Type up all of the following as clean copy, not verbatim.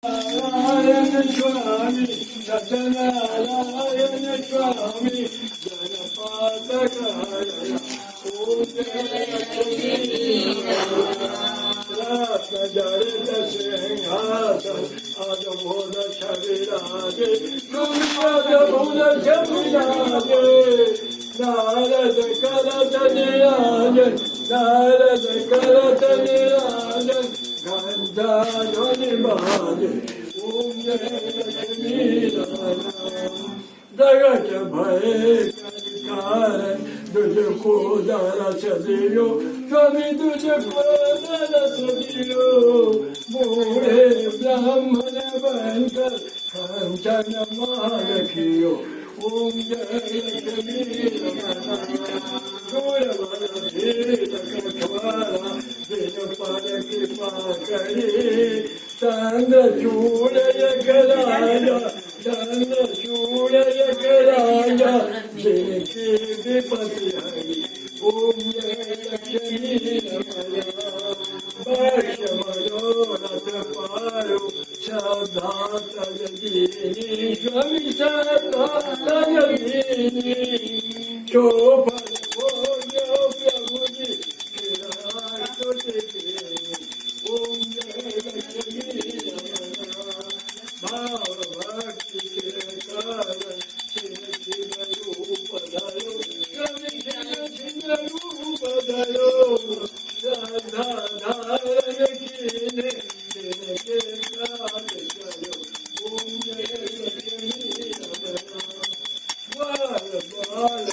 नारायण स्वामी सत्यनारायण स्वामी जनपातकाय जड़ित सिंहासन अद्भुत छविराजे अद्भुत छविराजे नारद करत निराजन नारद करत निराजन घंटाध्वनि बाजे ओम जय लक्ष्मी जगत भय कारण तुझको दरस दियो स्वामी तुझको दरस दियो बूढ़े ब्राह्मण बनकर कंचन मार कियो ओम जय लक्ष्मी कछवारा दिन पर कृपा करे चंद्र चूड़ राजा चंद्र चूड़ राजा देखे विपति हरि ओम जय लक्ष्मी वर्ष मनोरथ पारो श्रद्धा तजदीनी स्वामी श्रद्धा तजदीनी शोभन भोजो प्रभु जी ओम जय लक्ष्मी भाव भक्ति के कारण छिन छिन रूप धरो स्वामी छिन छिन रूप धरो श्रद्धा धारण कीने जिनके काज करो ओम जय लक्ष्मी बाल बाल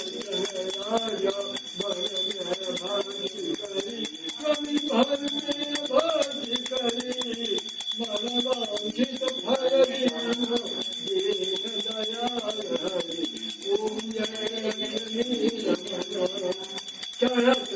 राजा भर में भांति करी स्वामी भर में भांति करी मन वांछित फल दीनो दीन दयाल हरि ओम जय लक्ष्मी चढ़त